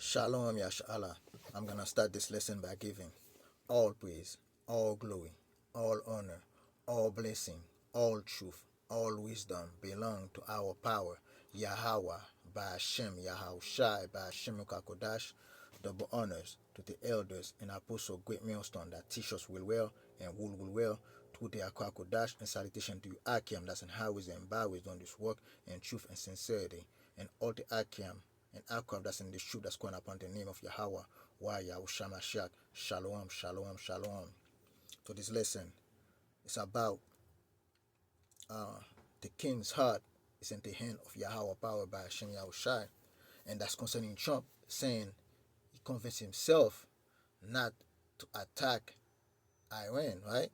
Shalom Yashala. I'm gonna start this lesson by giving all praise, all glory, all honor, all blessing, all truth, all wisdom belong to our power, Yahweh, by Hashem, Yahushai, by Hashem Kakodash. Double honors to the elders and apostles, great millstone that teach us well and will well to their Kakodash, and salutation to you, Akim, that's in highways and byways doing this work in truth and sincerity, and all the Akim and aircraft that's in the truth that's going upon the name of Yahweh, why Yahushua Mashiach. Shalom, shalom, shalom. So this lesson is about the king's heart is in the hand of Yahweh, powered by Hashem Yahushai, and that's concerning Trump, saying he convinced himself not to attack Iran, right?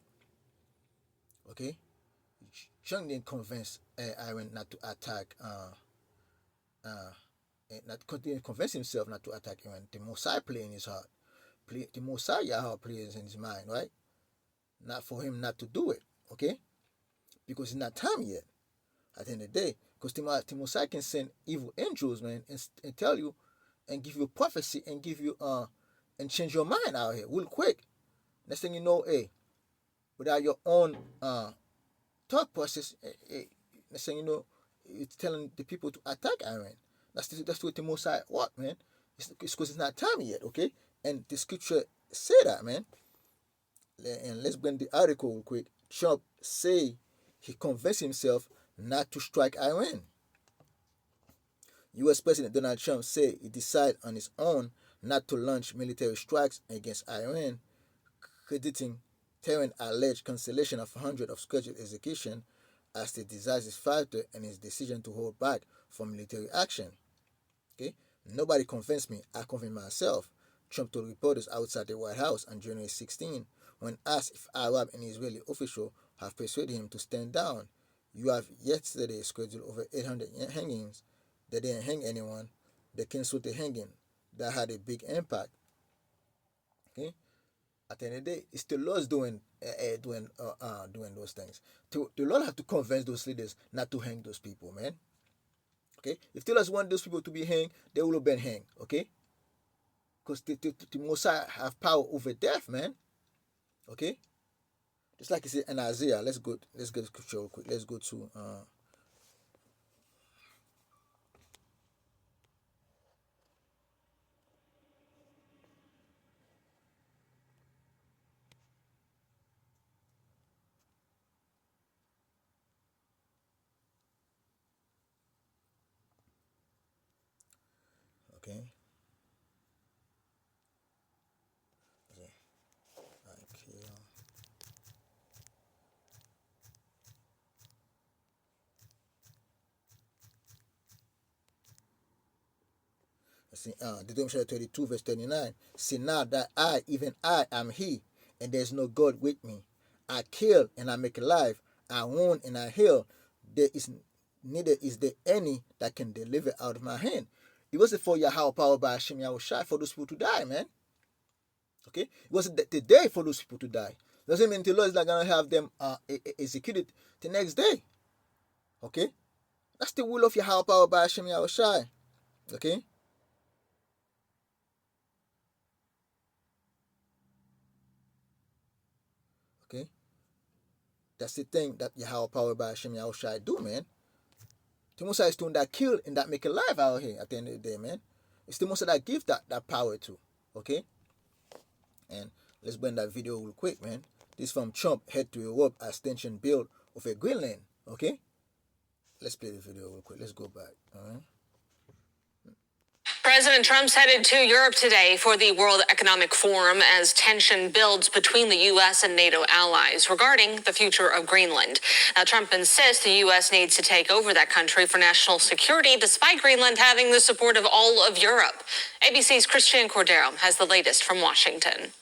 Okay, Trump didn't convince Iran not to attack not convince himself not to attack Iran. The Mosai play in his heart. The Mosai Yahweh plays in his mind, right? Not for him not to do it, okay? Because it's not time yet. At the end of the day, because the Mosai can send evil angels, man, and tell you and give you prophecy and give you and change your mind out here real quick. Next thing you know, without your own thought process, next thing you know, it's telling the people to attack Iran. That's what the Mosai what, man. It's because it's not time yet, okay? And the scripture say that, man. And let's bring the article real quick. Trump say he convinced himself not to strike Iran. U.S. President Donald Trump said he decided on his own not to launch military strikes against Iran, crediting Tehran's alleged cancellation of hundreds of scheduled executions as the decisive factor in his decision to hold back from military action. Okay, nobody convinced me. I convinced myself. Trump told reporters outside the White House on January 16 when asked if Arab and Israeli officials have persuaded him to stand down. You have yesterday scheduled over 800 hangings. They didn't hang anyone. They canceled the hanging. That had a big impact. Okay, at the end of the day, it's the Lord's doing those things. The Lord have to convince those leaders not to hang those people, man. Okay, if the Lord want those people to be hanged, they will have been hanged. Okay, because the Messiah have power over death, man. Okay, just like he said in Isaiah. Let's get the scripture real quick. Let's go to okay. See, Deuteronomy 32 verse 39. See now that I, even I, am He, and there's no God with me. I kill and I make alive. I wound and I heal. Neither is there any that can deliver out of my hand. It wasn't for Yahweh power by Hashem Yahushai for those people to die, man. Okay, it wasn't the day for those people to die. Doesn't mean the Lord is not gonna have them executed the next day. Okay, that's the will of Yahweh power by Hashem Yahushai. Okay. Okay, that's the thing that Yahweh power by Hashem Yahushai do, man. The Most High is doing that kill and that make alive out here at the end of the day, man. It's the Most High that give that power to. Okay, and let's bring that video real quick, man. This from Trump head to Europe as tension build over Greenland. Okay, let's play the video real quick. Let's go back. All right. President Trump's headed to Europe today for the World Economic Forum as tension builds between the U.S. and NATO allies regarding the future of Greenland. Now, Trump insists the U.S. needs to take over that country for national security, despite Greenland having the support of all of Europe. ABC's Christian Cordero has the latest from Washington.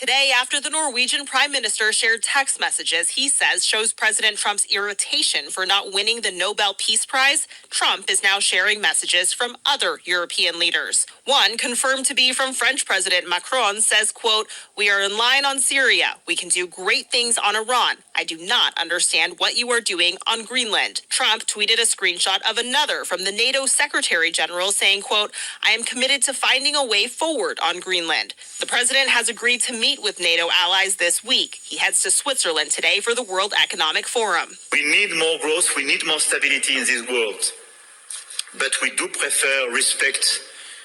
Today, after the Norwegian Prime Minister shared text messages he says shows President Trump's irritation for not winning the Nobel Peace Prize, Trump is now sharing messages from other European leaders. One, confirmed to be from French President Macron, says, quote, "We are in line on Syria. We can do great things on Iran. I do not understand what you are doing on Greenland." Trump tweeted a screenshot of another from the NATO Secretary General saying, quote, "I am committed to finding a way forward on Greenland." The president has agreed to meet with NATO allies this week. He heads to Switzerland today for the World Economic Forum. We need more growth, we need more stability in this world. But we do prefer respect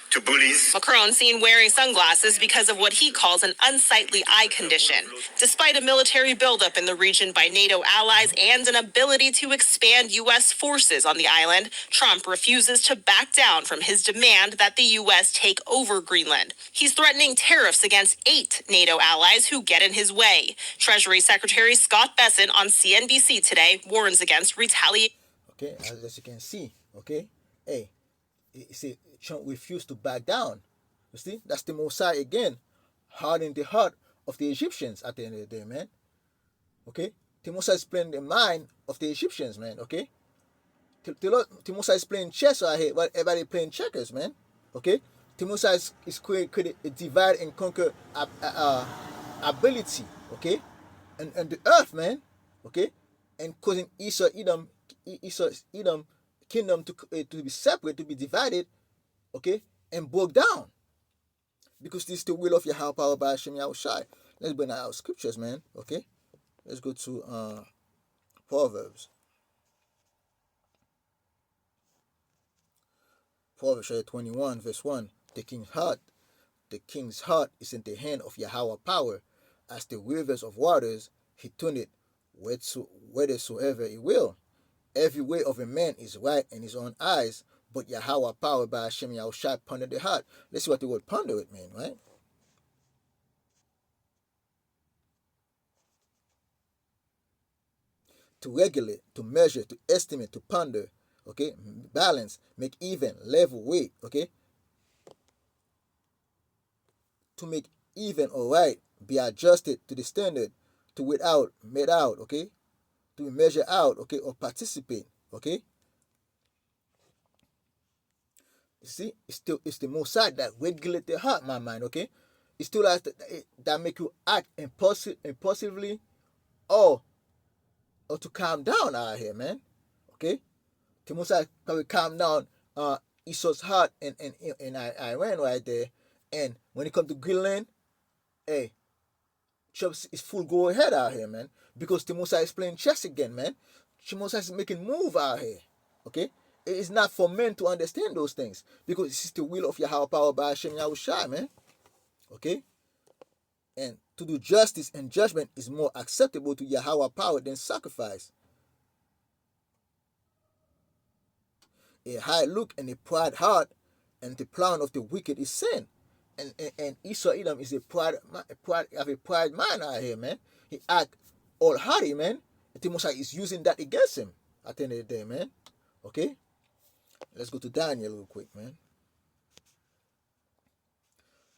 to bullies. Macron seen wearing sunglasses because of what he calls an unsightly eye condition. Despite a military buildup in the region by NATO allies and an ability to expand U.S. forces on the island, Trump refuses to back down from his demand that the U.S. take over Greenland. He's threatening tariffs against 8 NATO allies who get in his way. Treasury Secretary Scott Bessent on CNBC today warns against retaliation. Okay, as you can see, okay, hey, you see, Trump refused to back down. You see, that's the Mossad again, hardening the heart of the Egyptians at the end of the day, man. Okay, the Mossad is playing the mind of the Egyptians, man. Okay, the Mossad is playing chess right here, while everybody playing checkers, man. Okay, the Mossad is creating a divide and conquer ability, okay, and the earth, man. Okay, and causing Esau Edom kingdom to be separate, to be divided, okay, and broke down. Because this is the will of Yahweh power by Hashem Yahushai. Let's bring out our scriptures, man. Okay, let's go to Proverbs. Proverbs 21, verse 1. The king's heart is in the hand of Yahweh power, as the rivers of waters. He turned it whithersoever he will. Every way of a man is right in his own eyes, but Yahweh power by Hashem Yahushai ponder the heart. Let's see what the word ponder it means, right? To regulate, to measure, to estimate, to ponder, okay? Balance, make even, level, weight, okay? To make even or right, be adjusted to the standard, to weigh out, made out, okay? To measure out, okay, or participate, okay? You see, it's the Mossad that regulate the heart, my mind, okay? It's still like that make you act impulsively or to calm down out here, man, okay? The Mossad probably calm down Esau's heart and Iran right there, and when it comes to Greenland, hey, Trump is full go ahead out here, man. Because the Mossad is playing chess again, man. The Mossad is making move out here. Okay? It is not for men to understand those things. Because this is the will of Yahweh power by Hashem Yahushai, man. Okay? And to do justice and judgment is more acceptable to Yahweh power than sacrifice. A high look and a proud heart and the plan of the wicked is sin. And Esau Edom is a pride mind out here, man. He act all haughty, man. And the Mossad is using that against him at the end of the day, man. Okay? Let's go to Daniel real quick, man.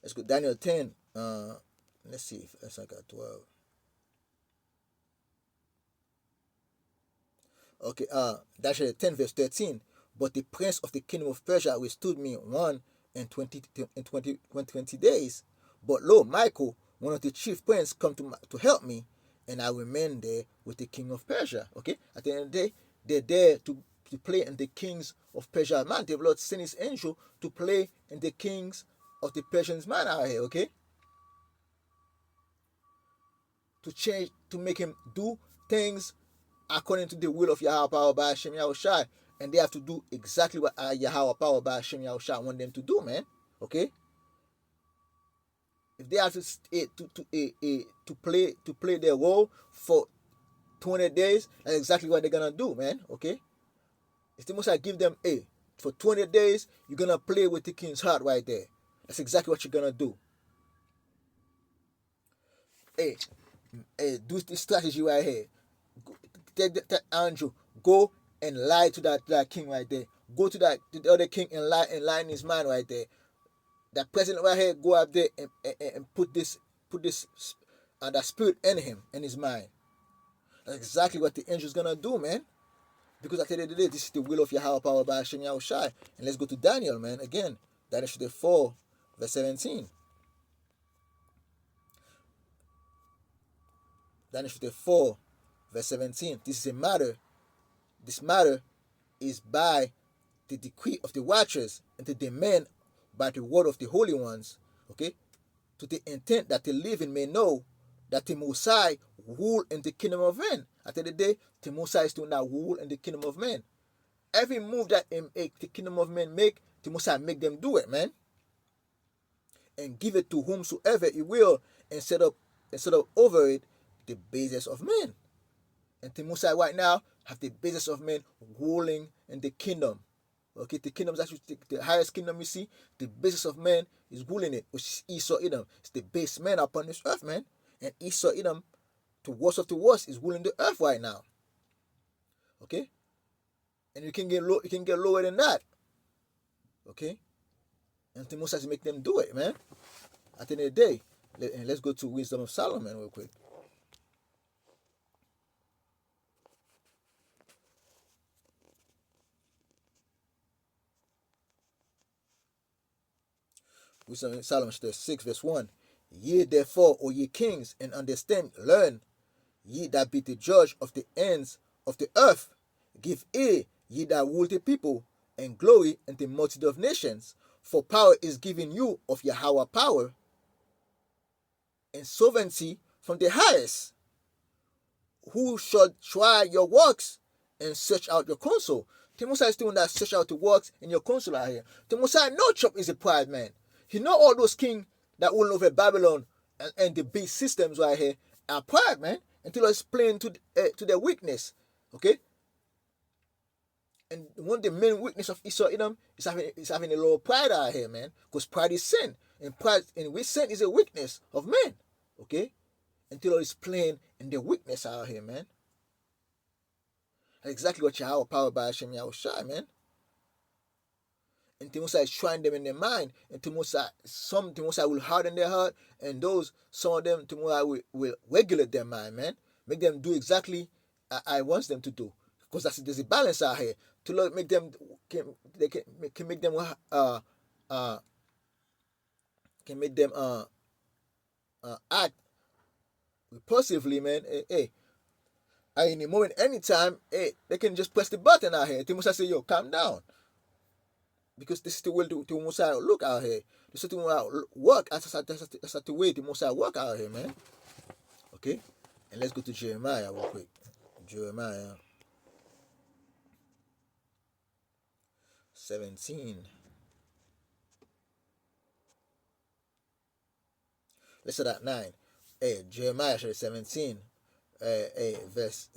Let's go Daniel 10. Let's see if I got 12. Okay, Daniel 10 verse 13. But the prince of the kingdom of Persia withstood me 20 days. But lo, Michael, one of the chief princes, come to help me, and I remain there with the king of Persia. Okay? At the end of the day, they're there to play in the kings of Persia man. The Lord sent his angel to play in the kings of the Persians man out here, okay? To change, to make him do things according to the will of Yahweh power by Hashem Yahushai. And they have to do exactly what Yahweh power by Hashem Yahushua want them to do, man. Okay? If they have to play their role for 20 days, that's exactly what they're gonna do, man. Okay? If the Most give them for 20 days, you're gonna play with the king's heart right there. That's exactly what you're gonna do. Do this strategy right here. Take that Andrew, go and lie to that king right there. Go to the other king and lie in his mind right there. That president right here, go up there and put this put this that spirit in him, in his mind. That's exactly what the angel's gonna do, man. Because at the end of the day, this is the will of Yahweh power by Hashem Yahushai. And let's go to Daniel, man. Again, Daniel chapter 4, verse 17. Daniel chapter 4, verse 17. This is a matter. This matter is by the decree of the watchers and the demand by the word of the holy ones, okay, to the intent that the living may know that the Mosai rule in the kingdom of men. At the end of the day, the Mosai is doing that rule in the kingdom of men. Every move that the kingdom of men make, the Mosai make them do it, man, and give it to whomsoever he will, and set up over it the basis of men. And the Mosai right now have the basis of men ruling in the kingdom. Okay, the kingdom is actually the highest kingdom you see. The basis of man is ruling it, which is Esau Edom. It's the base man upon this earth, man. And Esau Edom, to worst of the worst, is ruling the earth right now. Okay, and you can get lower than that. Okay, and the Mosai make them do it, man. At the end of the day, let's go to Wisdom of Solomon real quick. Wisdom of Solomon, chapter 6, verse 1. Ye therefore, O ye kings, and understand, learn, ye that be the judge of the ends of the earth, give ear, ye that rule the people, and glory in the multitude of nations. For power is given you of Yahweh power, and sovereignty from the highest. Who shall try your works and search out your counsel? The Mosai is doing that, search out the works in your counsel out here. The Mosai know Chop is a pride man. He know all those kings that rule over Babylon and the beast systems right here are pride, man, until it's playing to their weakness, okay? And one of the main weakness of Esau Edom is having a lot of pride out here, man, because pride is sin, and with sin is a weakness of men, okay? Until it's playing in their weakness out here, man. That's exactly what Yahweh power by Hashem Yahushai, man. And Timosai is trying them in their mind, and Timosai will harden their heart, and some of them Timosai will regulate their mind, man. Make them do exactly I want them to do, because there's a balance out here. To make them can make them act repulsively, man. Hey, in a moment, anytime, hey, they can just press the button out here. Timosai say, yo, calm down. Because this is the way the Mosai look out here. This is the way work. That's the way the Mosai work out here, man. Okay? And let's go to Jeremiah real quick. Jeremiah 17. Let's start at 9. Hey, Jeremiah 17. Verse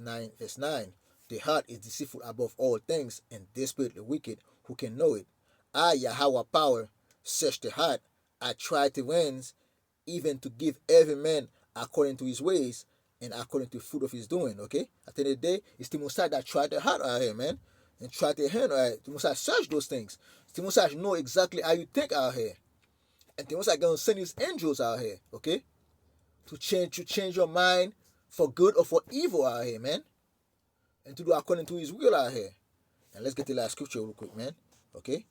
9. The heart is deceitful above all things and desperately wicked. Who can know it? I, Yahweh power, search the heart. I try the reins, even to give every man according to his ways and according to the fruit of his doing. Okay? At the end of the day, it's the Mosai that tried the heart out here, man. And try the hand out here. The Mosai search those things. The Mosai know exactly how you think out here. And the Mosai gonna send his angels out here, okay? To change your mind for good or for evil out here, man. And to do according to his will out here. And let's get the last scripture real quick, man. Okay?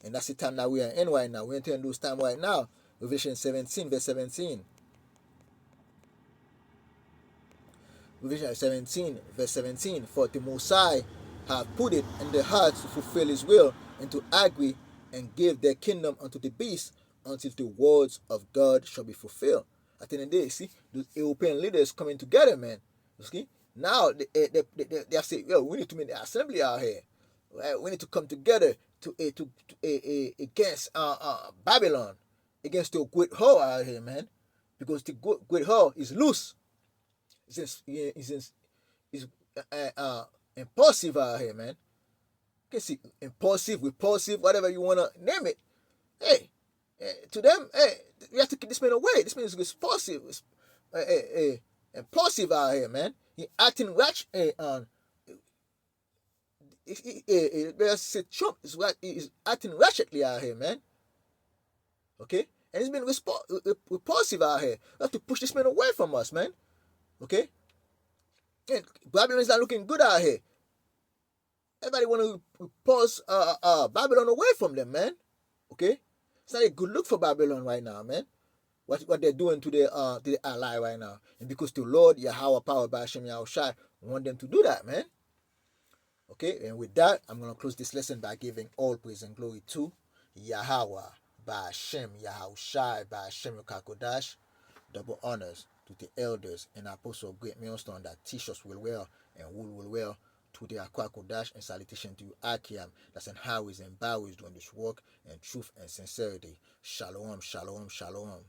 And that's the time that we are in right now. We're entering those time right now. Revelation 17, verse 17. Revelation 17, verse 17. For the Mosai have put it in their hearts to fulfill his will and to agree and give their kingdom unto the beast until the words of God shall be fulfilled. At the end of the day, see, the European leaders coming together, man. You see? Now they have said, yo, we need to make the assembly out here. Right? We need to come together to against Babylon, against the great whore out here, man, because the great whore is loose. It's impulsive out here, man. You can see impulsive, repulsive, whatever you wanna name it. Hey, to them, hey, we have to keep this man away. This man is impulsive, impulsive out here, man. He acting ratchet. Trump is acting ratchetly out here, man. Okay, And he's been repulsive out here. We have to push this man away from us, man. Okay? And Babylon is not looking good out here. Everybody want to pause Babylon away from them, man. Okay? It's not a good look for Babylon right now, man. What they're doing to their ally right now. And because the Lord, Yahweh, powered by Hashem Yahushai, want them to do that, man. Okay, and with that, I'm going to close this lesson by giving all praise and glory to Yahweh, by Hashem Yahushai, by Hashem Kakodash. Double honors to the elders and apostles of Great Millstone that teach us will well and will well, to the Akwakodash, and salutation to you, Akiam, that's in highways and byways doing this work in truth and sincerity. Shalom, shalom, shalom.